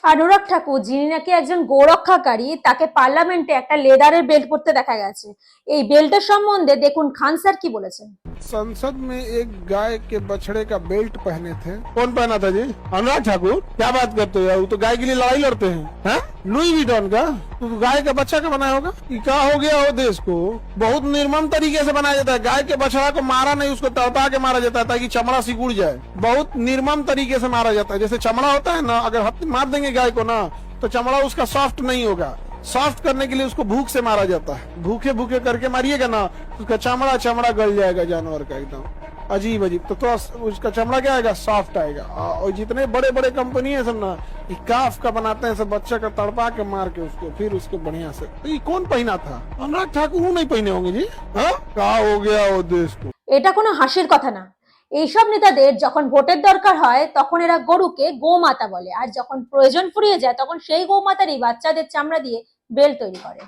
অনুরাগ ঠাকুর যিনি নাকি একজন গোরক্ষাকারী, তাকে পার্লামেন্টে একটা লেদারের বেল্ট পরতে দেখা গেছে। এই বেল্টের সম্বন্ধে দেখুন খান স্যার কি বলেছেন। संसद में एक गाय के बछड़े का बेल्ट पहने थे। कौन पहना था जी? अनुराग ठाकुर। क्या बात करते हो यार, वो तो गाय के लिए लड़ाई लड़ते हैं। हैं? लुई विटॉन का तो गाय का बच्चा का बनाया होगा। ये क्या हो गया हो देश को? बहुत निर्मम तरीके से बनाया जाता है। गाय के बछड़ा को मारा नहीं, उसको तड़पा के मारा जाता है ताकि चमड़ा सिकुड़ जाए। बहुत निर्मम तरीके से मारा जाता है। जैसे चमड़ा होता है ना, अगर मार देंगे गाय को ना तो चमड़ा उसका सॉफ्ट नहीं होगा। सॉफ्ट करने के लिए उसको भूख से मारा जाता है। भूखे भूखे करके मारिएगा ना, उसका चमड़ा चमड़ा गल जाएगा जानवर का, एकदम अजीब अजीब। तो उसका चमड़ा क्या आएगा? सॉफ्ट आएगा। और जितने बड़े बड़े कंपनी है सब ना, ये काफ का बनाते हैं, सब बच्चा का तड़पा के मार के उसको फिर उसको बढ़िया से। तो ये कौन पहना था? अनुराग ठाकुर नहीं पहने होंगे जी। हाँ, क्या हो गया वो देश को? এটা কোনো হাসির কথা না। এইসব নেতাদের যখন ভোটের দরকার হয় তখন এরা গরুকে গোমাতা বলে, আর যখন প্রয়োজন ফুরিয়ে যায় তখন সেই গোমাতারই বাচ্চাদের চামড়া দিয়ে বেল্ট তৈরি করে।